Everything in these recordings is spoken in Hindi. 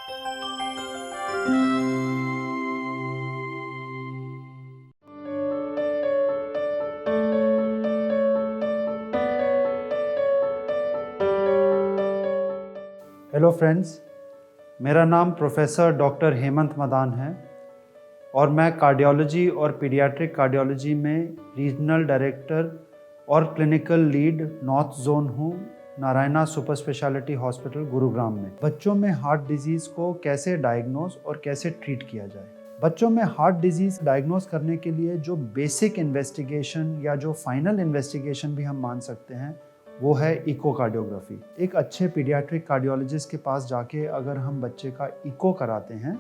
हेलो फ्रेंड्स, मेरा नाम प्रोफेसर डॉक्टर हेमंत मदान है और मैं कार्डियोलॉजी और पीडियाट्रिक कार्डियोलॉजी में रीजनल डायरेक्टर और क्लिनिकल लीड नॉर्थ जोन हूँ Narayana super speciality hospital Gurugram में। बच्चों में हार्ट डिजीज़ को कैसे डायग्नोज और कैसे ट्रीट किया जाए। बच्चों में हार्ट डिजीज़ डायग्नोज करने के लिए जो बेसिक इन्वेस्टिगेशन या जो फाइनल इन्वेस्टिगेशन भी हम मान सकते हैं वो है इकोकार्डियोग्राफी। एक अच्छे पीडियाट्रिक कार्डियोलॉजिस्ट के पास जाके अगर हम बच्चे का इको कराते हैं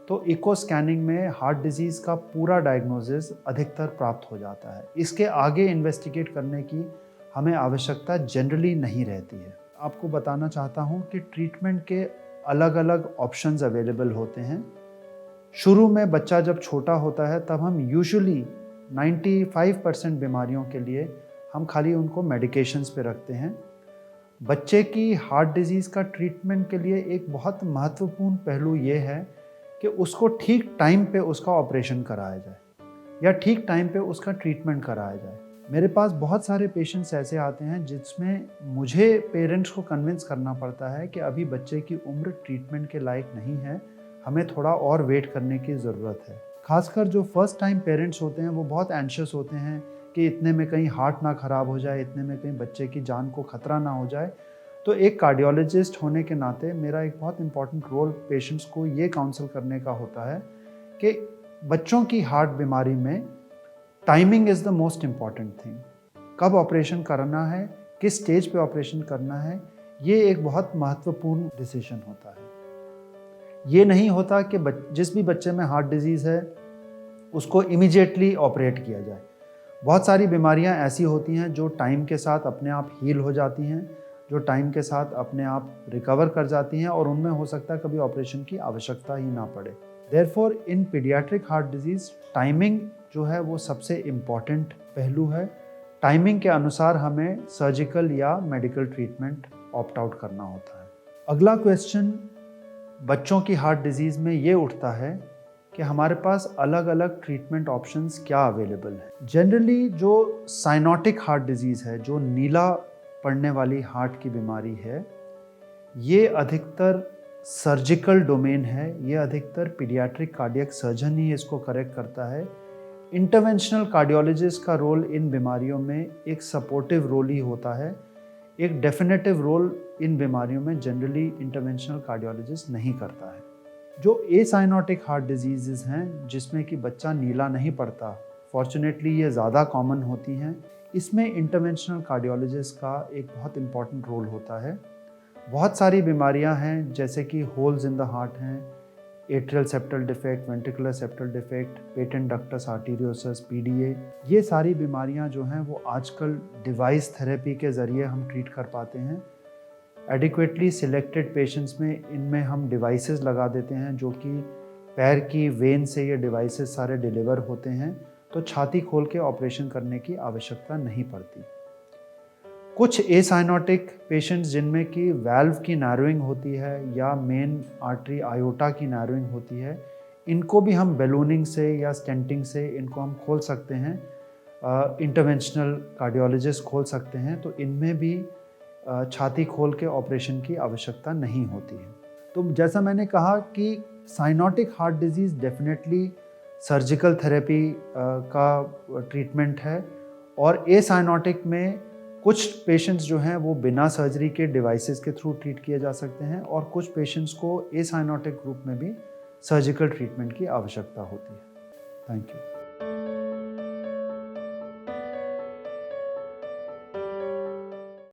तो इको स्कैनिंग में हार्ट डिजीज़ का पूरा डायग्नोसिस अधिकतर प्राप्त हो जाता है। इसके आगे इन्वेस्टिगेट करने की हमें आवश्यकता जनरली नहीं रहती है। आपको बताना चाहता हूँ कि ट्रीटमेंट के अलग अलग ऑप्शंस अवेलेबल होते हैं। शुरू में बच्चा जब छोटा होता है तब हम यूजुअली 95% बीमारियों के लिए हम खाली उनको मेडिकेशंस पे रखते हैं। बच्चे की हार्ट डिजीज़ का ट्रीटमेंट के लिए एक बहुत महत्वपूर्ण पहलू ये है कि उसको ठीक टाइम पे उसका ऑपरेशन कराया जाए या ठीक टाइम पे उसका ट्रीटमेंट कराया जाए। मेरे पास बहुत सारे पेशेंट्स ऐसे आते हैं जिसमें मुझे पेरेंट्स को कन्विंस करना पड़ता है कि अभी बच्चे की उम्र ट्रीटमेंट के लायक नहीं है, हमें थोड़ा और वेट करने की ज़रूरत है। खासकर जो फर्स्ट टाइम पेरेंट्स होते हैं वो बहुत एंशियस होते हैं कि इतने में कहीं हार्ट ना ख़राब हो जाए, इतने में कहीं बच्चे की जान को ख़तरा ना हो जाए। तो एक कार्डियोलॉजिस्ट होने के नाते मेरा एक बहुत इम्पॉर्टेंट रोल पेशेंट्स को ये काउंसल करने का होता है कि बच्चों की हार्ट बीमारी में timing is the most important thing. कब ऑपरेशन करना है, किस स्टेज पे ऑपरेशन करना है, ये एक बहुत महत्वपूर्ण डिसीजन होता है। ये नहीं होता कि जिस भी बच्चे में हार्ट डिजीज़ है उसको इमीडिएटली ऑपरेट किया जाए। बहुत सारी बीमारियां ऐसी होती हैं जो टाइम के साथ अपने आप हील हो जाती हैं, जो टाइम के साथ अपने आप रिकवर कर जाती हैं और उनमें हो सकता है कभी ऑपरेशन की आवश्यकता ही ना पड़े। Therefore in paediatric heart disease timing जो है वो सबसे इम्पॉर्टेंट पहलू है। टाइमिंग के अनुसार हमें सर्जिकल या मेडिकल ट्रीटमेंट ऑप्ट आउट करना होता है। अगला क्वेश्चन बच्चों की हार्ट डिजीज़ में ये उठता है कि हमारे पास अलग अलग ट्रीटमेंट ऑप्शंस क्या अवेलेबल है। जनरली जो साइनोटिक हार्ट डिजीज़ है, जो नीला पड़ने वाली हार्ट की बीमारी है, ये अधिकतर सर्जिकल डोमेन है। ये अधिकतर पीडियाट्रिक कार्डियक सर्जन ही इसको करेक्ट करता है। इंटरवेंशनल कार्डियोलॉजिस्ट का रोल इन बीमारियों में एक सपोर्टिव रोल ही होता है। एक डेफिनेटिव रोल इन बीमारियों में जनरली इंटरवेंशनल कार्डियोलॉजिस्ट नहीं करता है। जो एसाइनोटिक हार्ट डिजीज़ हैं जिसमें कि बच्चा नीला नहीं पड़ता, फॉर्चुनेटली ये ज़्यादा कॉमन होती हैं। इसमें इंटरवेंशनल कार्डियोलॉजिस्ट का एक बहुत इम्पॉर्टेंट रोल होता है। बहुत सारी बीमारियां हैं जैसे कि होल्स इन द हार्ट हैं, atrial septal defect, ventricular septal defect, patent ductus arteriosus, PDA. ये सारी बीमारियां जो हैं वो आजकल डिवाइस थेरेपी के ज़रिए हम ट्रीट कर पाते हैं। एडिक्वेटली सिलेक्टेड पेशेंट्स में इनमें हम डिवाइसेस लगा देते हैं जो कि पैर की वेन से ये डिवाइसेस सारे डिलीवर होते हैं, तो छाती खोल के ऑपरेशन करने की आवश्यकता नहीं पड़ती। कुछ एसाइनोटिक पेशेंट्स जिनमें कि वाल्व की नैरोइंग होती है या मेन आर्टरी आयोटा की नैरोइंग होती है, इनको भी हम बैलूनिंग से या स्टेंटिंग से इनको हम खोल सकते हैं। इंटरवेंशनल कार्डियोलॉजिस्ट खोल सकते हैं, तो इनमें भी छाती खोल के ऑपरेशन की आवश्यकता नहीं होती है। तो जैसा मैंने कहा कि cyanotic heart disease definitely surgical therapy का ट्रीटमेंट है और एसाइनोटिक में कुछ पेशेंट्स जो हैं वो बिना सर्जरी के डिवाइसेस के थ्रू ट्रीट किए जा सकते हैं और कुछ पेशेंट्स को एसाइनोटिक ग्रुप में भी सर्जिकल ट्रीटमेंट की आवश्यकता होती है। Thank you.